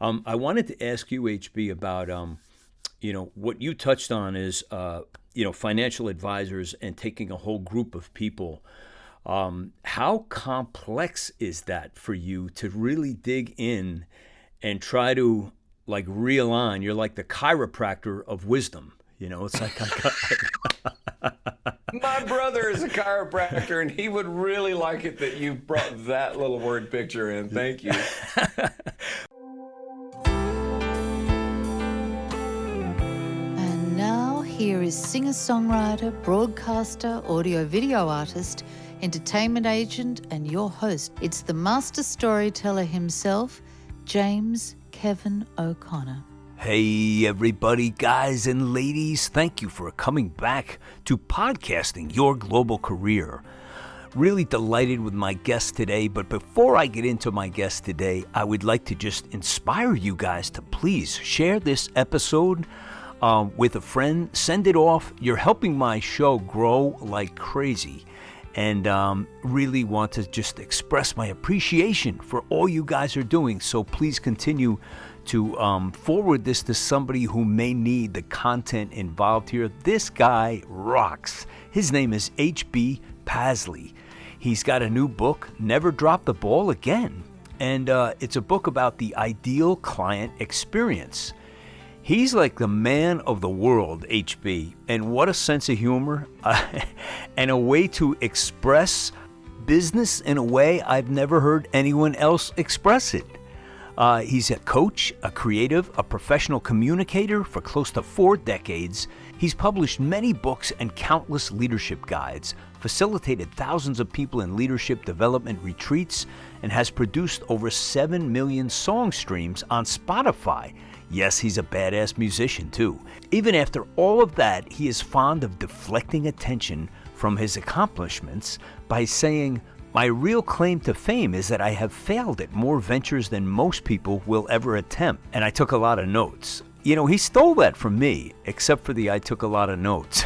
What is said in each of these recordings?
I wanted to ask you, HB, about what you touched on is financial advisors and taking a whole group of people. How complex is that for you to really dig in and try to like reel on? You're like the chiropractor of wisdom. It's like My brother is a chiropractor, and he would really like it that you brought that little word picture in. Thank you. And now here is singer-songwriter, broadcaster, audio-video artist, entertainment agent, and your host. It's the master storyteller himself, James Kevin O'Connor. Hey, everybody, guys and ladies, thank you for coming back to Podcasting Your Global Career. Really delighted with my guest today, but before I get into my guest today, I would like to just inspire you guys to please share this episode with a friend. Send it off. You're helping my show grow like crazy. And really want to just express my appreciation for all you guys are doing. So please continue to forward this to somebody who may need the content involved here. This guy rocks. His name is HB Pasley. He's got a new book, Never Drop the Ball Again. And it's a book about the ideal client experience. He's like the man of the world, HB, and what a sense of humor and a way to express business in a way I've never heard anyone else express it. He's a coach, a creative, a professional communicator for close to 4 decades. He's published many books and countless leadership guides, facilitated thousands of people in leadership development retreats, and has produced over 7 million song streams on Spotify. Yes, he's a badass musician too. Even after all of that, he is fond of deflecting attention from his accomplishments by saying, "My real claim to fame is that I have failed at more ventures than most people will ever attempt." And I took a lot of notes. He stole that from me, except for the I took a lot of notes.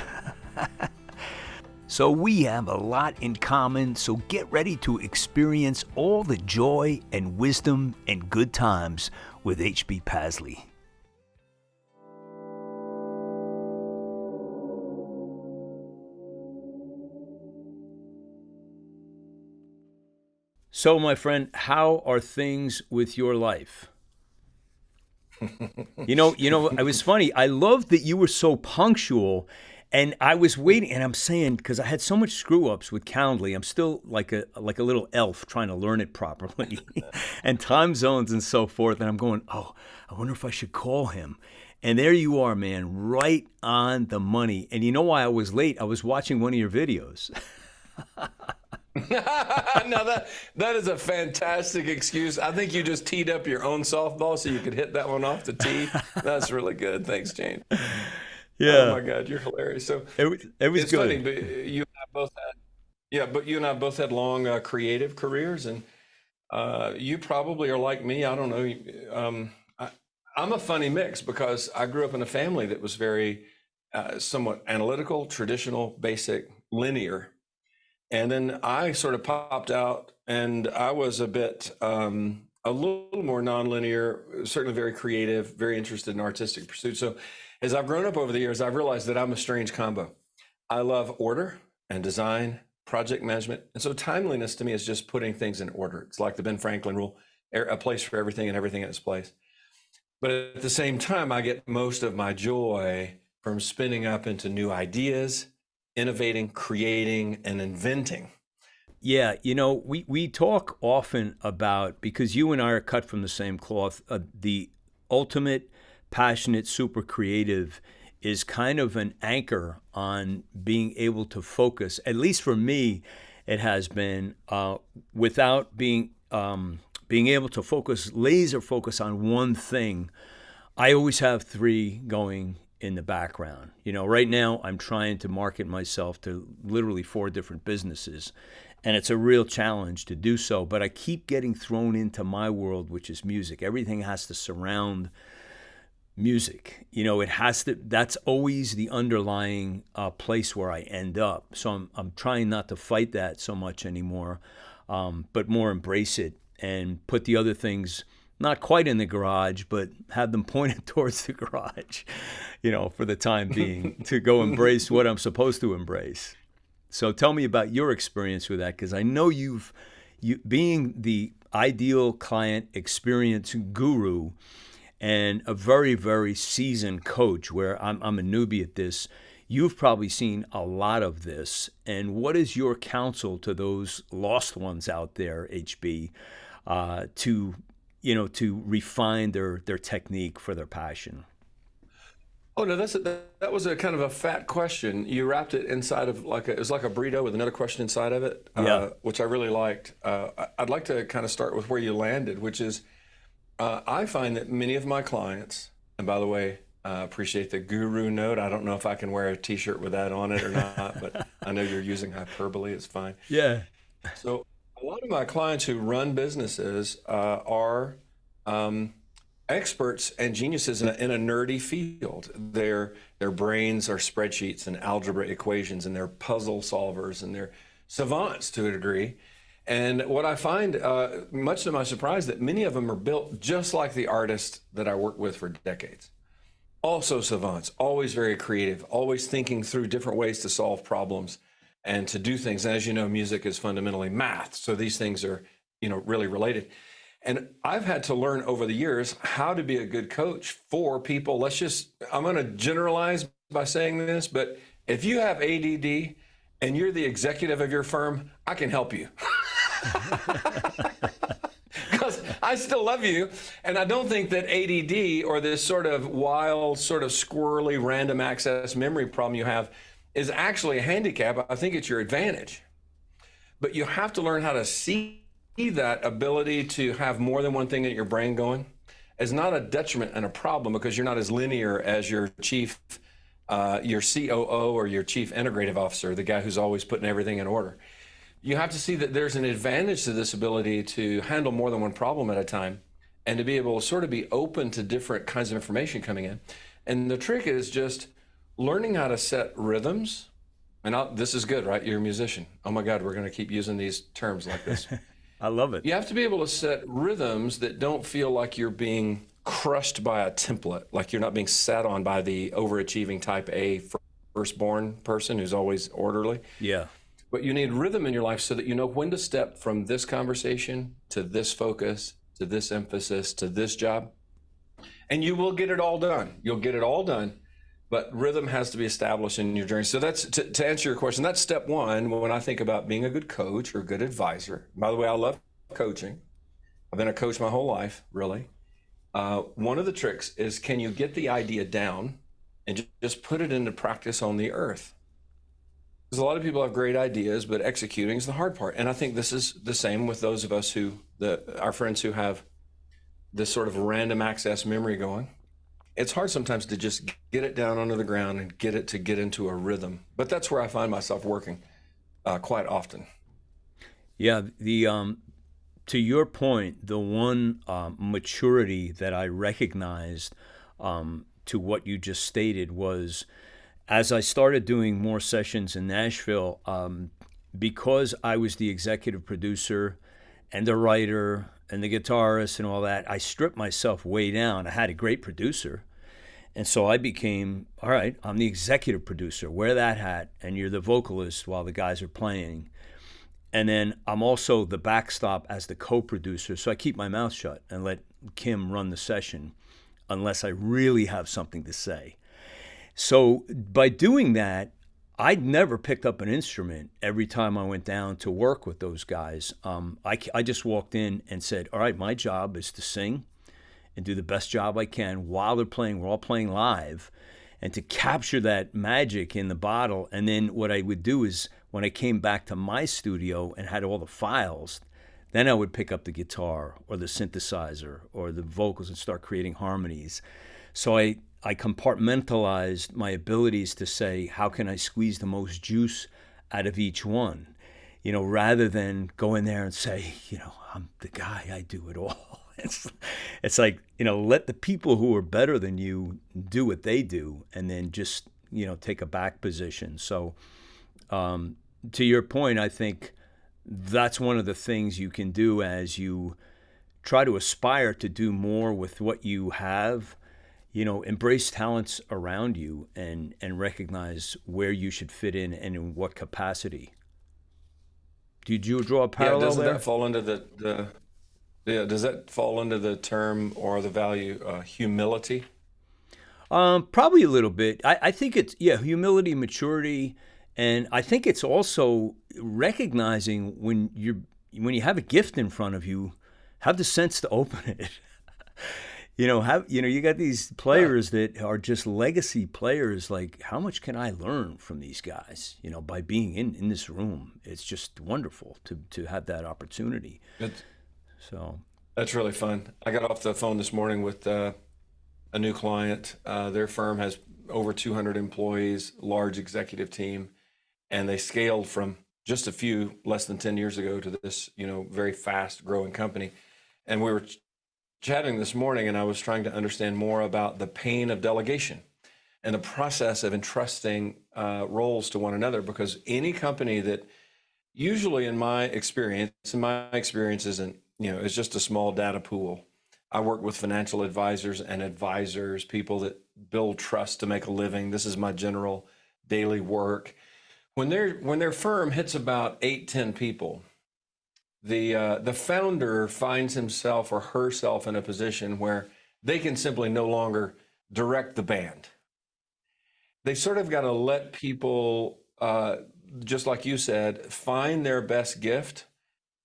So we have a lot in common, so get ready to experience all the joy and wisdom and good times with HB Pasley. So, my friend, how are things with your life? It was funny. I loved that you were so punctual, and I was waiting, and I'm saying, because I had so much screw ups with Calendly, I'm still like a little elf trying to learn it properly, and time zones and so forth. And I'm going, oh, I wonder if I should call him. And there you are, man, right on the money. And you know why I was late? I was watching one of your videos. No, that is a fantastic excuse. I think you just teed up your own softball so you could hit that one off the tee. That's really good. Thanks, Jane. Yeah. Oh my God, you're hilarious. So it was it's good. funny, but you and I both had long creative careers, and you probably are like me. I don't know. I'm a funny mix because I grew up in a family that was very somewhat analytical, traditional, basic, linear. And then I sort of popped out, and I was a little more nonlinear, certainly very creative, very interested in artistic pursuits. So as I've grown up over the years, I've realized that I'm a strange combo. I love order and design, project management. And so timeliness to me is just putting things in order. It's like the Ben Franklin rule, a place for everything and everything in its place. But at the same time, I get most of my joy from spinning up into new ideas, innovating, creating, and inventing. Yeah, we talk often about, because you and I are cut from the same cloth, the ultimate passionate, super creative is kind of an anchor on being able to focus. At least for me, it has been without being able to focus, laser focus on one thing. I always have 3 going in the background. Right now I'm trying to market myself to literally 4 different businesses, and it's a real challenge to do so, but I keep getting thrown into my world, which is music. Everything has to surround music. It has to, that's always the underlying place where I end up. So I'm trying not to fight that so much anymore, but more embrace it and put the other things not quite in the garage, but have them pointed towards the garage, for the time being, to go embrace what I'm supposed to embrace. So tell me about your experience with that, because I know you being the ideal client experience guru and a very, very seasoned coach, where I'm a newbie at this. You've probably seen a lot of this. And what is your counsel to those lost ones out there, HB, to refine their technique for their passion? Oh no, that was a kind of a fat question. You wrapped it inside of it was like a burrito with another question inside of it, Yeah. which I really liked. I'd like to kind of start with where you landed, which is I find that many of my clients, and by the way, appreciate the guru note. I don't know if I can wear a T-shirt with that on it or not, but I know you're using hyperbole. It's fine. Yeah. So a lot of my clients who run businesses are experts and geniuses in a nerdy field. Their brains are spreadsheets and algebra equations, and they're puzzle solvers, and they're savants to a degree. And what I find, much to my surprise, that many of them are built just like the artists that I worked with for decades. Also savants, always very creative, always thinking through different ways to solve problems and to do things. And as you know, music is fundamentally math, so these things are, really related. And I've had to learn over the years how to be a good coach for people. I'm going to generalize by saying this, but if you have ADD and you're the executive of your firm, I can help you. Because I still love you, and I don't think that ADD or this sort of wild, sort of squirrely, random access memory problem you have is actually a handicap. I think it's your advantage. But you have to learn how to see that ability to have more than one thing in your brain going as not a detriment and a problem, because you're not as linear as your chief, your COO or your chief integrative officer, the guy who's always putting everything in order. You have to see that there's an advantage to this ability to handle more than one problem at a time and to be able to sort of be open to different kinds of information coming in. And the trick is just learning how to set rhythms. And this is good, right? You're a musician. Oh my God, we're going to keep using these terms like this. I love it. You have to be able to set rhythms that don't feel like you're being crushed by a template, like you're not being sat on by the overachieving type A firstborn person who's always orderly. Yeah. But you need rhythm in your life so that you know when to step from this conversation to this focus, to this emphasis, to this job. And you will get it all done. You'll get it all done. But rhythm has to be established in your journey. So that's to answer your question. That's step one when I think about being a good coach or a good advisor. By the way, I love coaching. I've been a coach my whole life, really. One of the tricks is, can you get the idea down and just put it into practice on the earth? Because a lot of people have great ideas, but executing is the hard part. And I think this is the same with those of us our friends who have this sort of random access memory going. It's hard sometimes to just get it down onto the ground and get it into a rhythm. But that's where I find myself working quite often. Yeah, to your point, the one maturity that I recognized to what you just stated was, as I started doing more sessions in Nashville, because I was the executive producer and the writer and the guitarist and all that, I stripped myself way down. I had a great producer. And so I became, all right, I'm the executive producer. Wear that hat, and you're the vocalist while the guys are playing. And then I'm also the backstop as the co-producer. So I keep my mouth shut and let Kim run the session unless I really have something to say. So by doing that, I'd never picked up an instrument every time I went down to work with those guys. I just walked in and said, all right, my job is to sing and do the best job I can while they're playing. We're all playing live. And to capture that magic in the bottle. And then what I would do is when I came back to my studio and had all the files, then I would pick up the guitar or the synthesizer or the vocals and start creating harmonies. So I compartmentalized my abilities to say, how can I squeeze the most juice out of each one? Rather than go in there and say, I'm the guy, I do it all. It's like, let the people who are better than you do what they do, and then just, take a back position. So to your point, I think that's one of the things you can do as you try to aspire to do more with what you have. Embrace talents around you and recognize where you should fit in and in what capacity. Did you draw a parallel doesn't there? that fall under does that fall under the term or the value humility? Probably a little bit. I think it's, humility, maturity, and I think it's also recognizing when you have a gift in front of you, have the sense to open it. You got these players that are just legacy players. Like, how much can I learn from these guys? By being in this room, it's just wonderful to have that opportunity. That's really fun. I got off the phone this morning with a new client. Their firm has over 200 employees, large executive team, and they scaled from just a few less than 10 years ago to this, very fast growing company. And we were chatting this morning, and I was trying to understand more about the pain of delegation and the process of entrusting roles to one another, because any company that usually in my experience isn't, it's just a small data pool. I work with financial advisors and advisors, people that build trust to make a living. This is my general daily work. When their firm hits about 8-10 people, the founder finds himself or herself in a position where they can simply no longer direct the band. They sort of got to let people, just like you said, find their best gift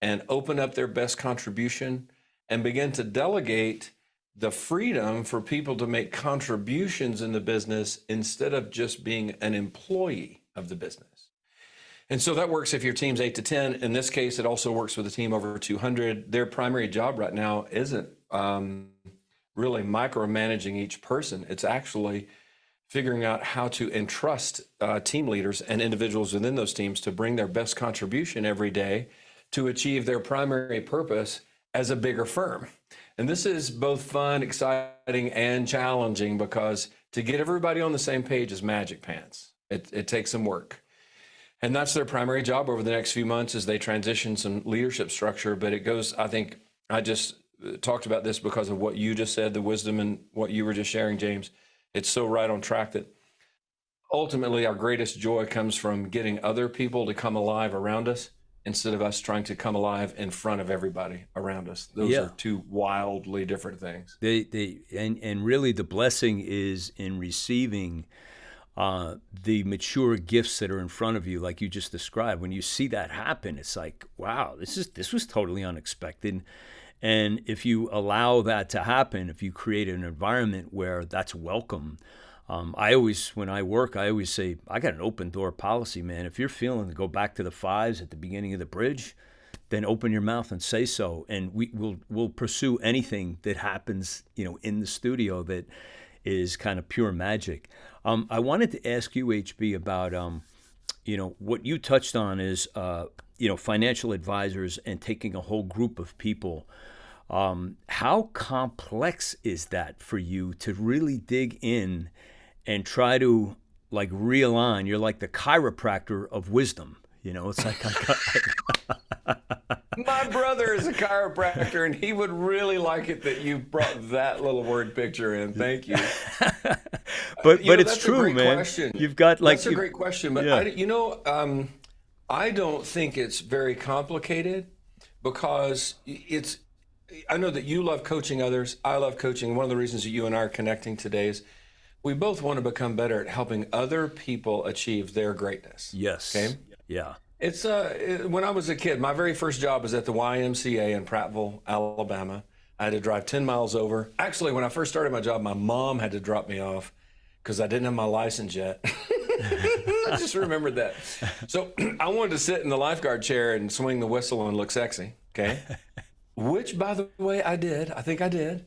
and open up their best contribution and begin to delegate the freedom for people to make contributions in the business instead of just being an employee of the business. And so that works if your team's 8-10. In this case, it also works with a team over 200. Their primary job right now isn't really micromanaging each person. It's actually figuring out how to entrust team leaders and individuals within those teams to bring their best contribution every day to achieve their primary purpose as a bigger firm. And this is both fun, exciting, and challenging, because to get everybody on the same page is magic pants. It takes some work. And that's their primary job over the next few months as they transition some leadership structure. But it goes, I think, I just talked about this because of what you just said, the wisdom and what you were just sharing, James. It's so right on track that ultimately our greatest joy comes from getting other people to come alive around us instead of us trying to come alive in front of everybody around us. Those are two wildly different things. And really the blessing is in receiving the mature gifts that are in front of you, like you just described. When you see that happen, it's like, wow, this was totally unexpected. And if you allow that to happen, if you create an environment where that's welcome, when I work, I always say, I got an open door policy, man. If you're feeling to go back to the fives at the beginning of the bridge, then open your mouth and say so. And we'll pursue anything that happens, in the studio that is kind of pure magic. I wanted to ask you, HB, about, what you touched on is, financial advisors and taking a whole group of people. How complex is that for you to really dig in and try to realign? You're like the chiropractor of wisdom. It's like my brother is a chiropractor, and he would really like it that you brought that little word picture in. Thank you. but it's true, man. Question. You've got that's a great question, but I don't think it's very complicated, because I know that you love coaching others. I love coaching. One of the reasons that you and I are connecting today is we both want to become better at helping other people achieve their greatness. Yes. Okay. Yeah. It's when I was a kid, my very first job was at the YMCA in Prattville, Alabama. I had to drive 10 miles over. Actually, when I first started my job, my mom had to drop me off because I didn't have my license yet. I just remembered that. So I wanted to sit in the lifeguard chair and swing the whistle and look sexy. Okay. Which, by the way, I did. I think I did.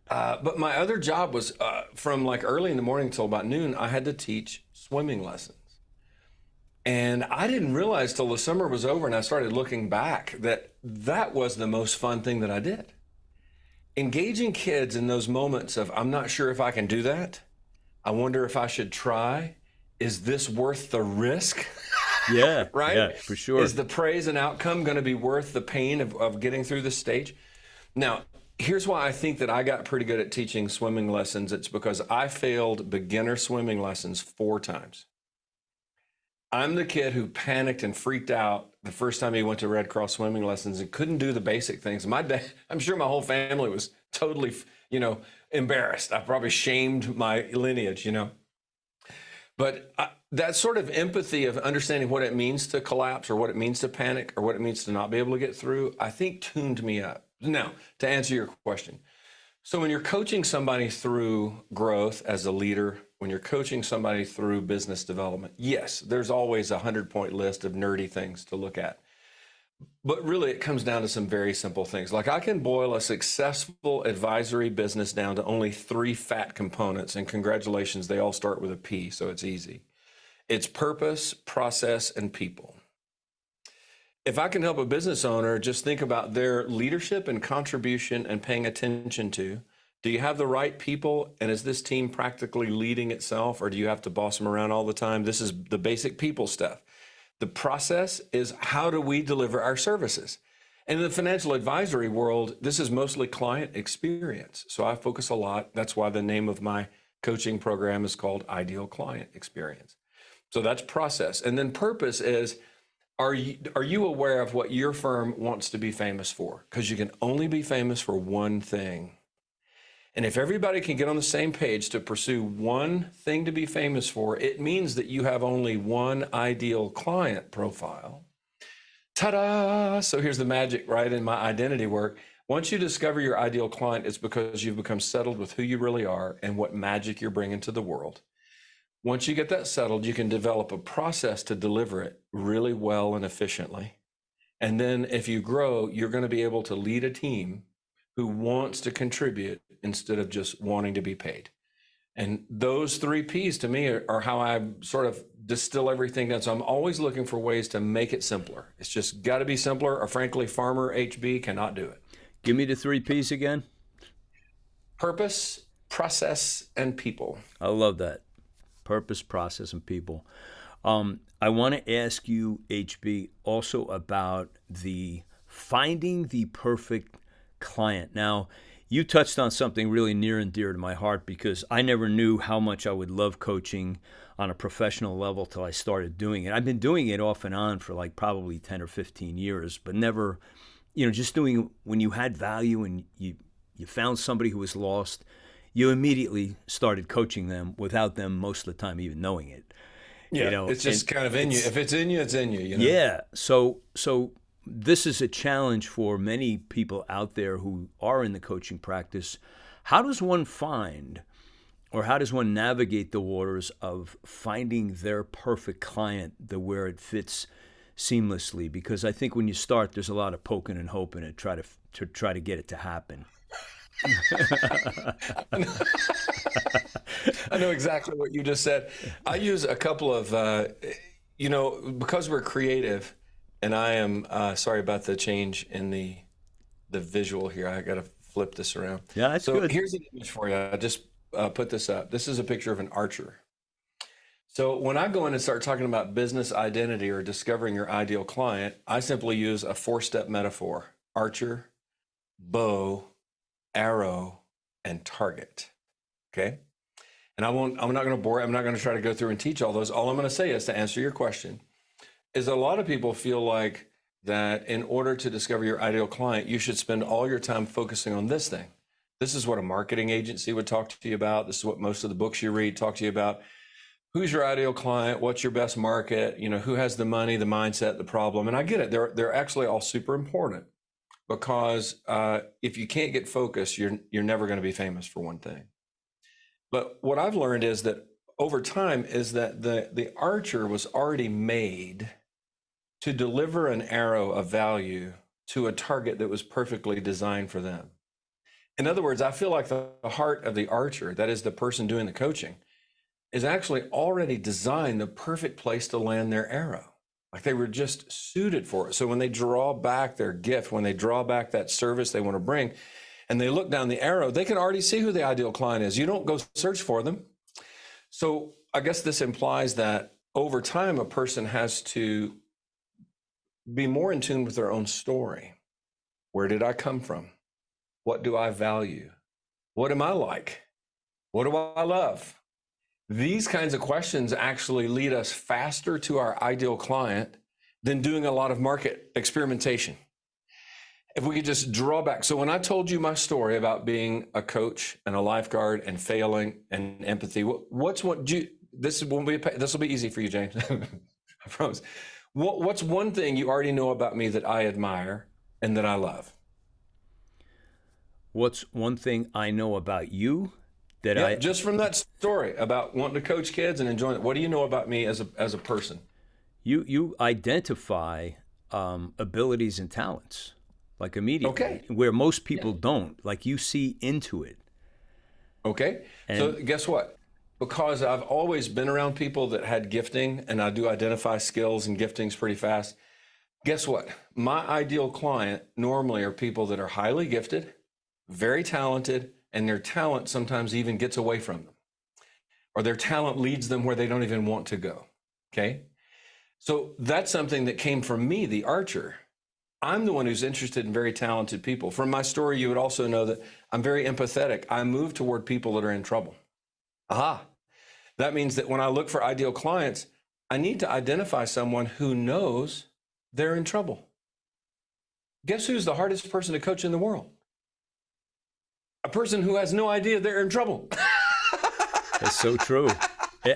But my other job was from early in the morning till about noon, I had to teach swimming lessons. And I didn't realize till the summer was over and I started looking back that was the most fun thing that I did. Engaging kids in those moments of, I'm not sure if I can do that. I wonder if I should try. Is this worth the risk? Yeah. Right? Yeah, for sure. Is the praise and outcome going to be worth the pain of getting through this stage? Now, here's why I think that I got pretty good at teaching swimming lessons. It's because I failed beginner swimming lessons 4 times. I'm the kid who panicked and freaked out the first time he went to Red Cross swimming lessons and couldn't do the basic things. My dad, I'm sure my whole family was totally, embarrassed. I probably shamed my lineage, But that sort of empathy of understanding what it means to collapse or what it means to panic or what it means to not be able to get through, I think tuned me up. Now, to answer your question. So when you're coaching somebody through growth as a leader, when you're coaching somebody through business development, yes, there's always a 100-point list of nerdy things to look at. But really, it comes down to some very simple things. Like I can boil a successful advisory business down to only 3 fat components. And congratulations, they all start with a P, so it's easy. It's purpose, process, and people. If I can help a business owner just think about their leadership and contribution and paying attention to, do you have the right people? And is this team practically leading itself, or do you have to boss them around all the time? This is the basic people stuff. The process is, how do we deliver our services? And in the financial advisory world, this is mostly client experience. So I focus a lot. That's why the name of my coaching program is called Ideal Client Experience. So that's process. And then purpose is, are you aware of what your firm wants to be famous for? Because you can only be famous for one thing. And if everybody can get on the same page to pursue one thing to be famous for, it means that you have only one ideal client profile. Ta-da! So here's the magic, right, in my identity work. Once you discover your ideal client, it's because you've become settled with who you really are and what magic you're bringing to the world. Once you get that settled, you can develop a process to deliver it really well and efficiently. And then if you grow, you're going to be able to lead a team who wants to contribute instead of just wanting to be paid. And those 3 Ps to me are how I sort of distill everything down. So I'm always looking for ways to make it simpler. It's just got to be simpler, or frankly, Farmer HB cannot do it. Give me the 3 Ps again. Purpose, process, and people. I love that. Purpose, process, and people. I want to ask you, HB, also about the finding the perfect client. Now, you touched on something really near and dear to my heart, because I never knew how much I would love coaching on a professional level till I started doing it. I've been doing it off and on for like probably 10 or 15 years, but never, just doing it when you had value and you found somebody who was lost. You immediately started coaching them without them most of the time even knowing it. Yeah, it's just kind of in you. If it's in you, it's in you. Yeah. So this is a challenge for many people out there who are in the coaching practice. How does one find, or how does one navigate the waters of finding their perfect client, where it fits seamlessly? Because I think when you start, there's a lot of poking and hoping to try to get it to happen. I know exactly what you just said. I use a couple of, because we're creative, and I am, sorry about the change in the visual here. I got to flip this around. Yeah, that's so good. Here's an image for you. I just put this up. This is a picture of an archer. So when I go in and start talking about business identity or discovering your ideal client, I simply use a 4-step metaphor: archer, bow, arrow, and target. Okay. And I'm not going to bore you. I'm not going to try to go through and teach all those. All I'm going to say is, to answer your question, is a lot of people feel like that in order to discover your ideal client, you should spend all your time focusing on this thing. This is what a marketing agency would talk to you about. This is what most of the books you read talk to you about. Who's your ideal client? What's your best market? Who has the money, the mindset, the problem? And I get it. They're actually all super important, because if you can't get focused, you're never going to be famous for one thing. But what I've learned is that over time is that the archer was already made to deliver an arrow of value to a target that was perfectly designed for them. In other words, I feel like the heart of the archer, that is the person doing the coaching, is actually already designed the perfect place to land their arrow. Like they were just suited for it. So when they draw back their gift, when they draw back that service they want to bring, and they look down the arrow, they can already see who the ideal client is. You don't go search for them. So I guess this implies that over time, a person has to be more in tune with their own story. Where did I come from? What do I value? What am I like? What do I love? These kinds of questions actually lead us faster to our ideal client than doing a lot of market experimentation. If we could just draw back. So when I told you my story about being a coach and a lifeguard and failing and empathy, this will be easy for you, James. I promise. What's one thing you already know about me that I admire and that I love? What's one thing I know about you that just from that story about wanting to coach kids and enjoying it? What do you know about me as a person? You identify abilities and talents like immediately, Okay, where most people don't. Like you see into it. Okay, so guess what? Because I've always been around people that had gifting, and I do identify skills and giftings pretty fast. Guess what? My ideal client normally are people that are highly gifted, very talented, and their talent sometimes even gets away from them, or their talent leads them where they don't even want to go. Okay, so that's something that came from me, the archer. I'm the one who's interested in very talented people. From my story, you would also know that I'm very empathetic. I move toward people that are in trouble. Aha. That means that when I look for ideal clients, I need to identify someone who knows they're in trouble. Guess who's the hardest person to coach in the world? A person who has no idea they're in trouble. It's so true.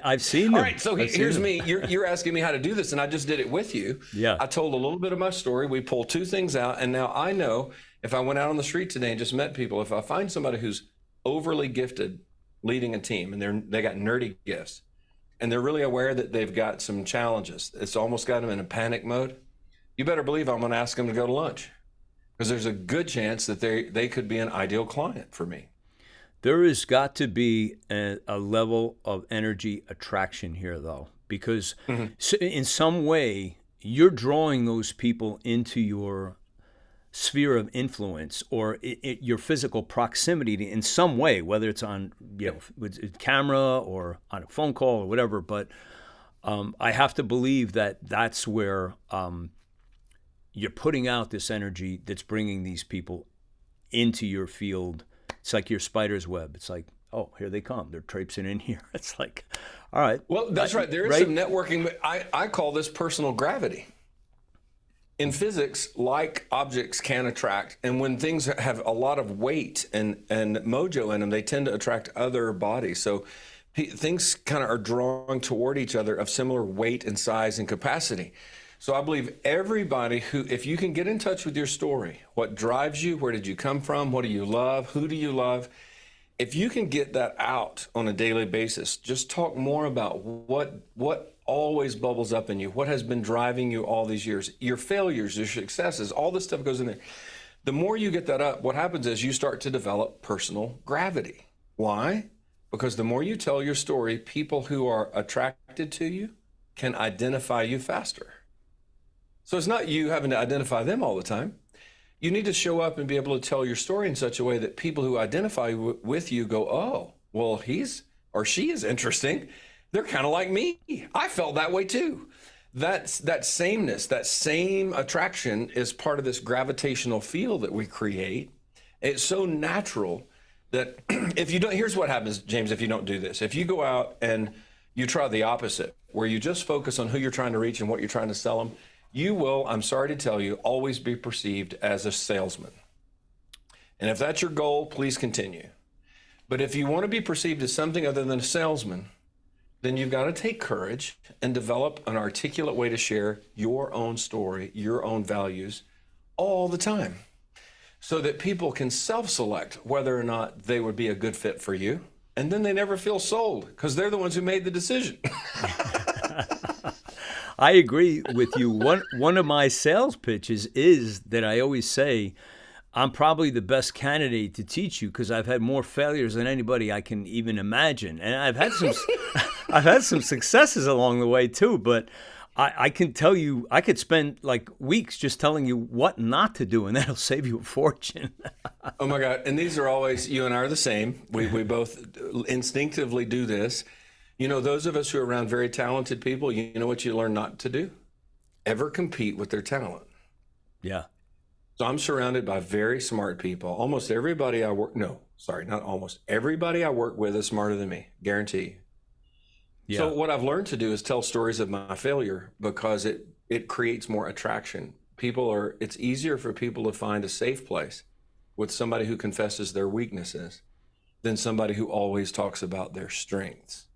I've seen them. All right, so here's me. You're asking me how to do this, and I just did it with you. Yeah. I told a little bit of my story. We pulled two things out, and now I know if I went out on the street today and just met people, if I find somebody who's overly gifted leading a team, and they got nerdy gifts, and they're really aware that they've got some challenges, it's almost got them in a panic mode, you better believe I'm going to ask them to go to lunch, because there's a good chance that they could be an ideal client for me. There has got to be a level of energy attraction here, though, because in some way you're drawing those people into your sphere of influence, or your physical proximity in some way, whether it's on with camera or on a phone call or whatever. But I have to believe that that's where you're putting out this energy that's bringing these people into your field. It's like your spider's web. It's like, oh, here they come. They're traipsing in here. It's like, all right. Well, that's right. There is some networking, but I call this personal gravity. In physics, like objects can attract, and when things have a lot of weight and mojo in them, they tend to attract other bodies. So things kind of are drawing toward each other of similar weight and size and capacity. So I believe everybody if you can get in touch with your story, what drives you, where did you come from, what do you love, who do you love? If you can get that out on a daily basis, just talk more about what always bubbles up in you, what has been driving you all these years, your failures, your successes, all this stuff goes in there. The more you get that up, what happens is you start to develop personal gravity. Why? Because the more you tell your story, people who are attracted to you can identify you faster. So it's not you having to identify them all the time. You need to show up and be able to tell your story in such a way that people who identify with you go, oh, well, he's or she is interesting. They're kind of like me. I felt that way too. That sameness, that same attraction is part of this gravitational field that we create. It's so natural that if you don't, here's what happens, James, if you don't do this. If you go out and you try the opposite, where you just focus on who you're trying to reach and what you're trying to sell them, you will, I'm sorry to tell you, always be perceived as a salesman. And if that's your goal, please continue. But if you want to be perceived as something other than a salesman, then you've got to take courage and develop an articulate way to share your own story, your own values all the time, so that people can self-select whether or not they would be a good fit for you. And then they never feel sold because they're the ones who made the decision. I agree with you. One of my sales pitches is that I always say, I'm probably the best candidate to teach you because I've had more failures than anybody I can even imagine. And I've had some successes along the way too, but I can tell you, I could spend like weeks just telling you what not to do, and that'll save you a fortune. Oh my God. And these are always, you and I are the same. We both instinctively do this. You know, those of us who are around very talented people, you know what you learn not to do? Ever compete with their talent. Yeah. So I'm surrounded by very smart people. Almost everybody I work, no, sorry, not almost everybody I work with is smarter than me, guarantee. Yeah. So what I've learned to do is tell stories of my failure because it creates more attraction. It's easier for people to find a safe place with somebody who confesses their weaknesses than somebody who always talks about their strengths.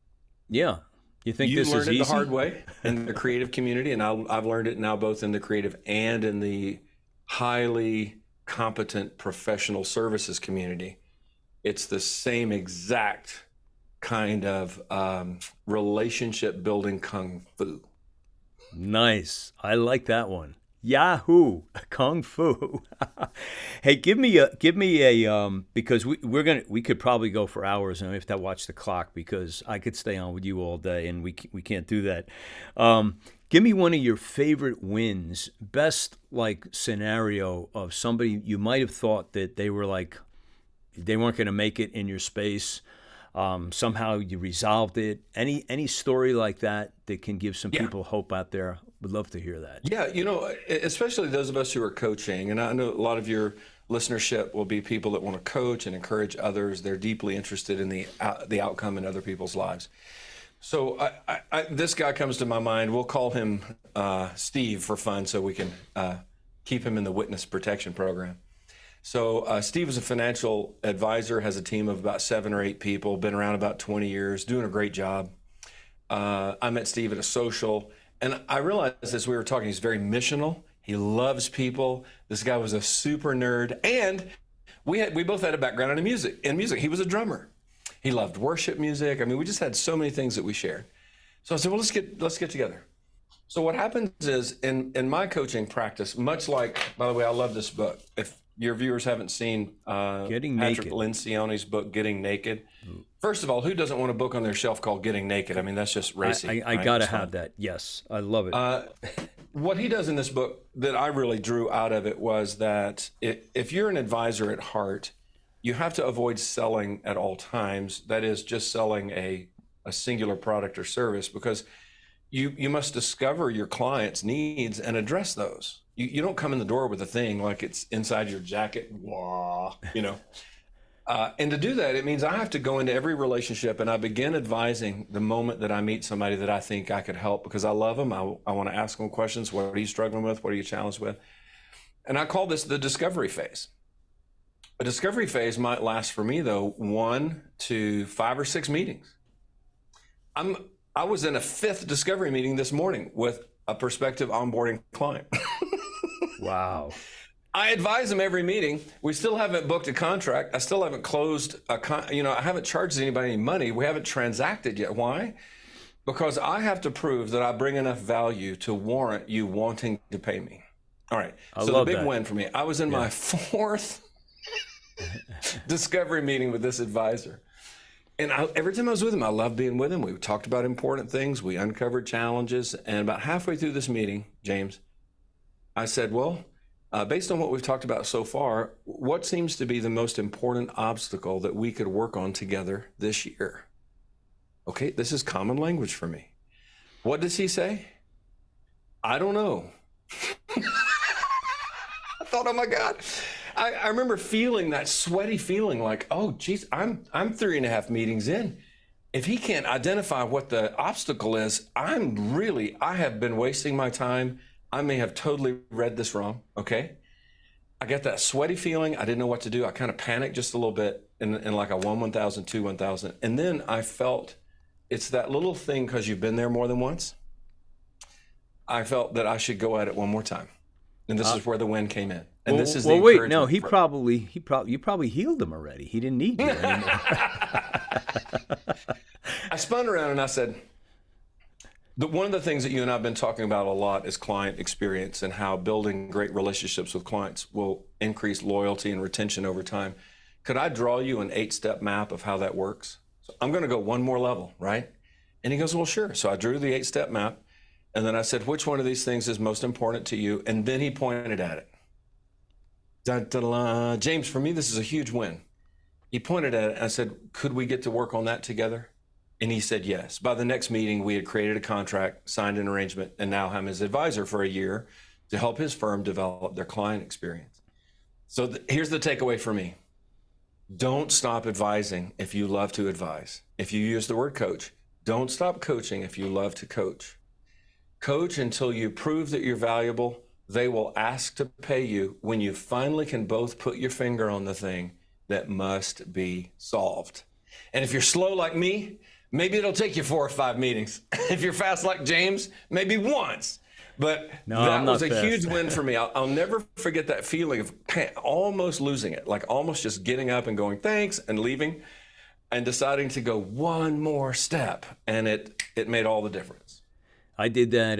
Yeah. You think You this learned is it easy? the hard way in the creative community, and I've learned it now both in the creative and in the highly competent professional services community. It's the same exact kind of relationship building kung fu. Nice. I like that one. Yahoo, Kung Fu. Hey, give me a because we could probably go for hours and we have to watch the clock because I could stay on with you all day and we can't do that. Give me one of your favorite wins, best like scenario of somebody you might have thought that they weren't going to make it in your space. Somehow you resolved it. Any story like that can give some people hope out there? Would love to hear that. Yeah, especially those of us who are coaching, and I know a lot of your listenership will be people that want to coach and encourage others. They're deeply interested in the outcome in other people's lives. So this guy comes to my mind. We'll call him Steve for fun, so we can keep him in the witness protection program. So Steve is a financial advisor, has a team of about 7 or 8 people, been around about 20 years, doing a great job. I met Steve at a social, and I realized as we were talking, he's very missional. He loves people. This guy was a super nerd, and we both had a background in music. He was a drummer. He loved worship music. I mean, we just had so many things that we shared. So I said, well, let's get together. So what happens is in my coaching practice, much like, by the way, I love this book. If your viewers haven't seen Getting Patrick Naked. Lencioni's book, Getting Naked. First of all, who doesn't want a book on their shelf called Getting Naked? I mean, that's just racy. I right? gotta It's fun. have that. Yes, I love it. What he does in this book that I really drew out of it was that if you're an advisor at heart, you have to avoid selling at all times. That is, just selling a singular product or service, because you must discover your client's needs and address those. You don't come in the door with a thing like it's inside your jacket, and to do that, it means I have to go into every relationship and I begin advising the moment that I meet somebody that I think I could help, because I love them. I want to ask them questions. What are you struggling with? What are you challenged with? And I call this the discovery phase. A discovery phase might last for me, though, 1 to 5 or 6 meetings. I was in a 5th discovery meeting this morning with a prospective onboarding client. Wow. I advise them every meeting. We still haven't booked a contract. I still haven't closed I haven't charged anybody any money. We haven't transacted yet. Why? Because I have to prove that I bring enough value to warrant you wanting to pay me. All right. So the big win for me, I was in my 4th discovery meeting with this advisor. And every time I was with him, I loved being with him. We talked about important things. We uncovered challenges. And about halfway through this meeting, James, I said, well, based on what we've talked about so far, what seems to be the most important obstacle that we could work on together this year? Okay, this is common language for me. What does he say? I don't know. I thought, oh my God. I remember feeling that sweaty feeling like, oh, geez, I'm 3.5 meetings in. If he can't identify what the obstacle is, I have been wasting my time. I may have totally read this wrong, okay? I got that sweaty feeling. I didn't know what to do. I kind of panicked just a little bit in like a 1,000, 2, 1,000. And then I felt it's that little thing, because you've been there more than once. I felt that I should go at it one more time. And this is where the win came in. And this is the wait, no, encouragement you probably healed him already. He didn't need you anymore. I spun around and I said, one of the things that you and I have been talking about a lot is client experience and how building great relationships with clients will increase loyalty and retention over time. Could I draw you an 8-step map of how that works? So I'm going to go one more level, right? And he goes, well, sure. So I drew the 8-step map. And then I said, which one of these things is most important to you? And then he pointed at it. James, for me, this is a huge win. He pointed at it and I said, could we get to work on that together? And he said yes. By the next meeting, we had created a contract, signed an arrangement, and now I'm his advisor for a year to help his firm develop their client experience. So here's the takeaway for me. Don't stop advising if you love to advise. If you use the word coach, don't stop coaching if you love to coach. Coach until you prove that you're valuable. They will ask to pay you when you finally can both put your finger on the thing that must be solved. And if you're slow like me, maybe it'll take you 4 or 5 meetings. If you're fast like James, maybe once. But No, that I'm not was a fast. huge win for me. I'll never forget that feeling of almost losing it, like almost just getting up and going, thanks, and leaving, and deciding to go one more step. And it made all the difference. I did that.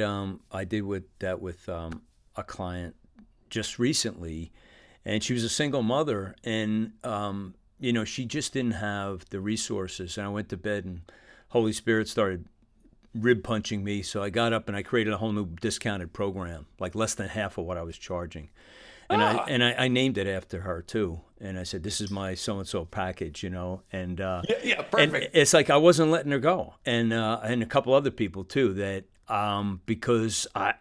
I did with a client just recently, and she was a single mother, and she just didn't have the resources. And I went to bed, and Holy Spirit started rib punching me. So I got up and I created a whole new discounted program, like less than half of what I was charging. And I named it after her too. And I said, this is my so-and-so package, and Yeah, perfect. and it's like I wasn't letting her go. And a couple other people too, that because I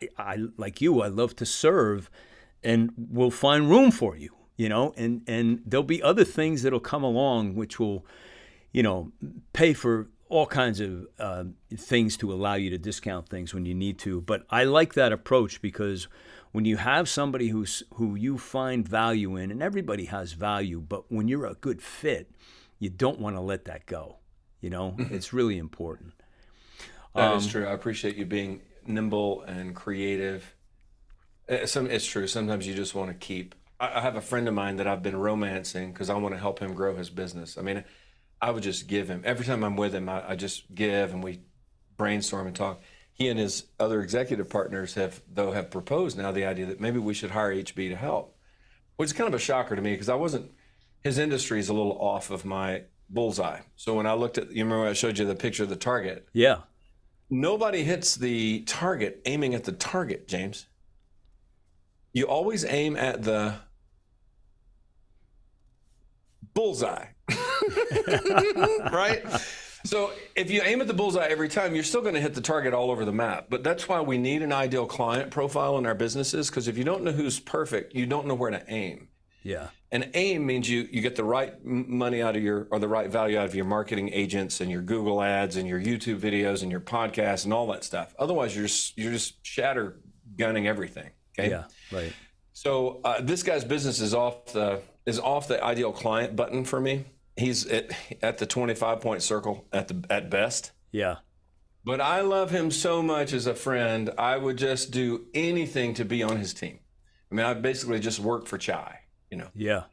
like you, I love to serve, and we'll find room for you, and there'll be other things that'll come along which will, pay for all kinds of things to allow you to discount things when you need to. But I like that approach, because when you have somebody who you find value in, and everybody has value, but when you're a good fit, you don't want to let that go. It's really important. That is true. I appreciate you being nimble and creative. It's true. Sometimes you just want to keep. I have a friend of mine that I've been romancing because I want to help him grow his business. I mean, I would just give him, every time I'm with him, I just give, and we brainstorm and talk. He and his other executive partners have proposed now the idea that maybe we should hire HB to help, which is kind of a shocker to me, because his industry is a little off of my bullseye. So when I looked at, you remember I showed you the picture of the target? Yeah. Nobody hits the target aiming at the target, James. You always aim at the bullseye. Right? So if you aim at the bullseye every time, you're still going to hit the target all over the map. But that's why we need an ideal client profile in our businesses, because if you don't know who's perfect, you don't know where to aim. Yeah. And aim means you get the right money out of or the right value out of your marketing agents and your Google ads and your YouTube videos and your podcasts and all that stuff. Otherwise, you're just shatter gunning everything. Okay. Yeah. Right. So this guy's business is off the ideal client button for me. He's at the 25-point circle at best. Yeah. But I love him so much as a friend. I would just do anything to be on his team. I mean, I basically just work for Chai, Yeah.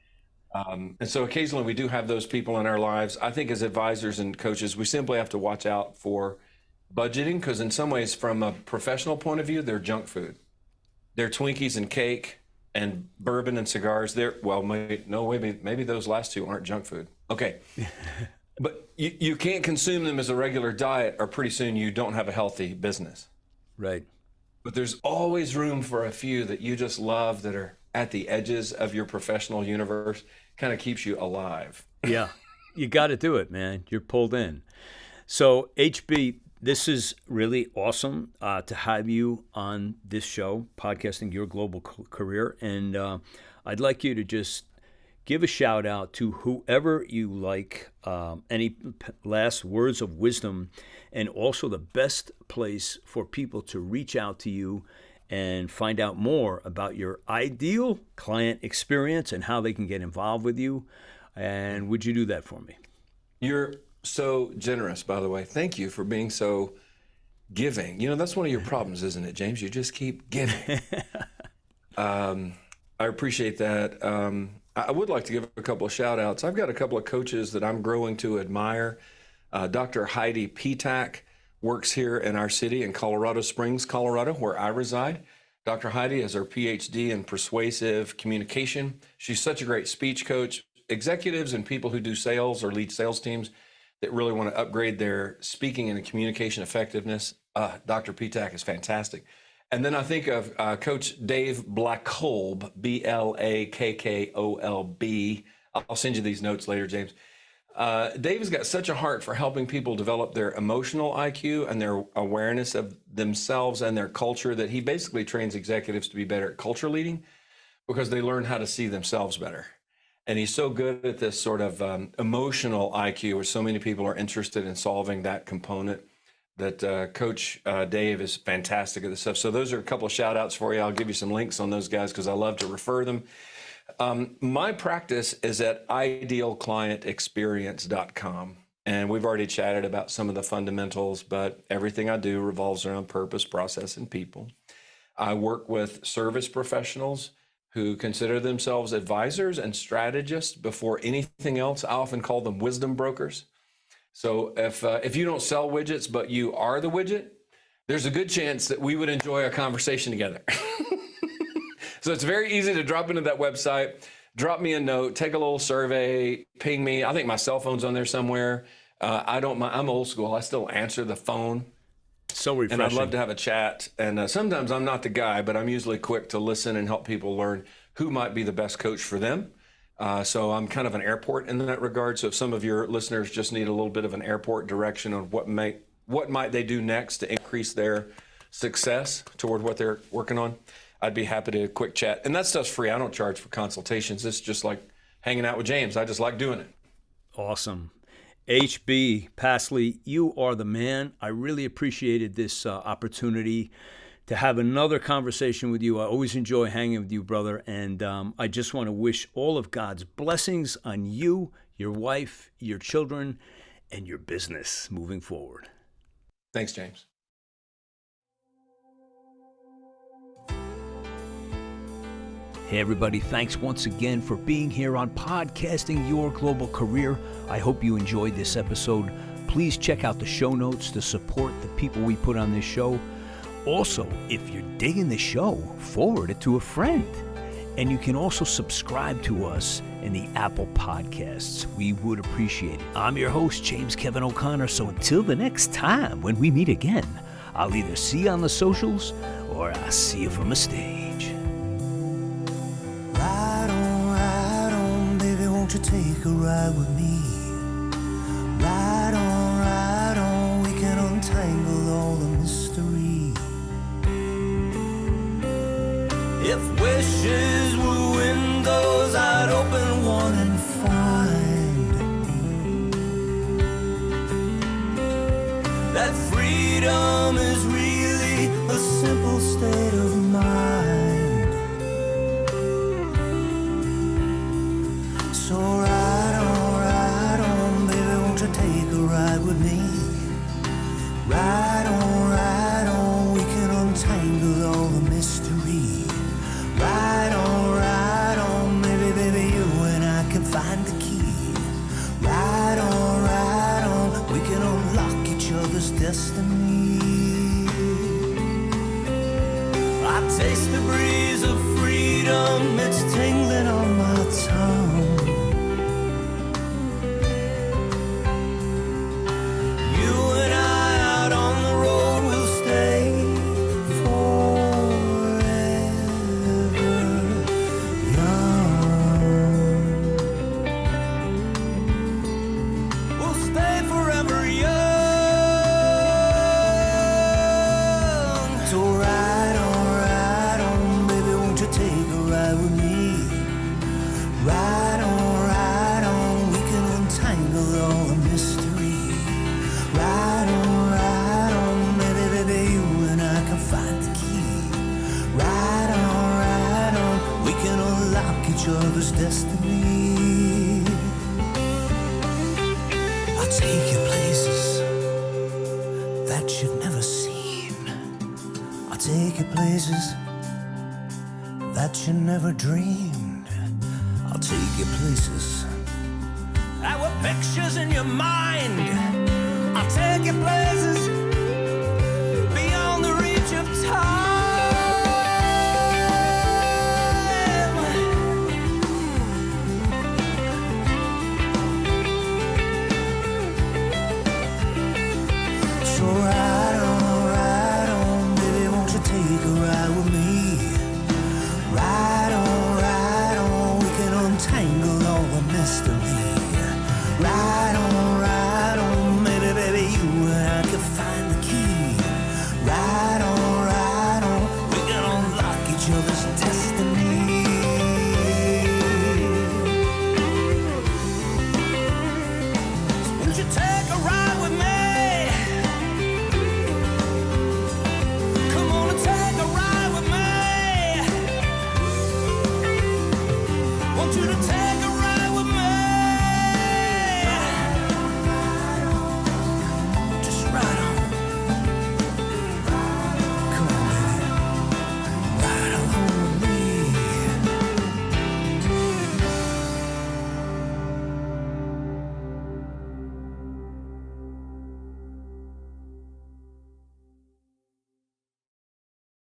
And so occasionally we do have those people in our lives. I think as advisors and coaches, we simply have to watch out for budgeting, because in some ways, from a professional point of view, they're junk food. They're Twinkies and cake and bourbon and cigars. Maybe those last two aren't junk food. Okay. But you can't consume them as a regular diet, or pretty soon you don't have a healthy business. Right. But there's always room for a few that you just love, that are at the edges of your professional universe, kind of keeps you alive. Yeah. You got to do it, man. You're pulled in. So HB, this is really awesome to have you on this show, Podcasting Your Global Career. And I'd like you to just give a shout out to whoever you like, any last words of wisdom, and also the best place for people to reach out to you and find out more about your ideal client experience and how they can get involved with you. And would you do that for me? You're so generous, by the way. Thank you for being so giving. That's one of your problems, isn't it, James? You just keep giving. I appreciate that. I would like to give a couple of shout outs. I've got a couple of coaches that I'm growing to admire. Dr. HB Pasley works here in our city in Colorado Springs, Colorado, where I reside. Dr. Heidi has her PhD in persuasive communication. She's such a great speech coach. Executives and people who do sales or lead sales teams that really want to upgrade their speaking and communication effectiveness, Dr. Pasley is fantastic. And then I think of Coach Dave Blackkolb, Blackkolb. I'll send you these notes later, James. Dave has got such a heart for helping people develop their emotional IQ and their awareness of themselves and their culture, that he basically trains executives to be better at culture leading. because they learn how to see themselves better. And he's so good at this sort of emotional IQ, where so many people are interested in solving that component, that Coach Dave is fantastic at this stuff. So those are a couple of shout outs for you. I'll give you some links on those guys because I love to refer them. My practice is at idealclientexperience.com. And we've already chatted about some of the fundamentals, but everything I do revolves around purpose, process, and people. I work with service professionals who consider themselves advisors and strategists before anything else. I often call them wisdom brokers. So if you don't sell widgets, but you are the widget, there's a good chance that we would enjoy a conversation together. So it's very easy to drop into that website, drop me a note, take a little survey, ping me. I think my cell phone's on there somewhere. I don't mind. I'm old school. I still answer the phone. So refreshing. And I'd love to have a chat. And sometimes I'm not the guy, but I'm usually quick to listen and help people learn who might be the best coach for them. So I'm kind of an airport in that regard. So if some of your listeners just need a little bit of an airport direction on what might they do next to increase their success toward what they're working on, I'd be happy to quick chat. And that stuff's free. I don't charge for consultations. It's just like hanging out with James. I just like doing it. Awesome. HB Pasley, you are the man. I really appreciated this opportunity to have another conversation with you. I always enjoy hanging with you, brother. And I just want to wish all of God's blessings on you, your wife, your children, and your business moving forward. Thanks, James. Hey everybody, thanks once again for being here on Podcasting Your Global Career. I hope you enjoyed this episode. Please check out the show notes to support the people we put on this show. Also, if you're digging the show, forward it to a friend. And you can also subscribe to us in the Apple Podcasts. We would appreciate it. I'm your host, James Kevin O'Connor. So until the next time when we meet again, I'll either see you on the socials or I'll see you from the stage. Ride on, baby, won't you take a ride with me? Ride on, we can untangle all the mystery. If wishes were windows, I'd open one and find that freedom is really a simple state of mind. So ride on, baby, won't you take a ride with me? Ride on, we can untangle all the mystery. Ride on, baby, you and I can find the key. Ride on, we can unlock each other's destiny. I taste the breeze of freedom, it's tingling on my tongue. Other's destiny. I'll take you places that you've never seen. I'll take you places that you never dreamed. I'll take you places that were pictures in your mind. I'll take you places beyond the reach of time. Ride on, baby, won't you take a ride with me? Ride on, we can untangle all the mystery. Ride on, baby, you and I can find the key. Ride on, we can unlock each other's destiny. want you to take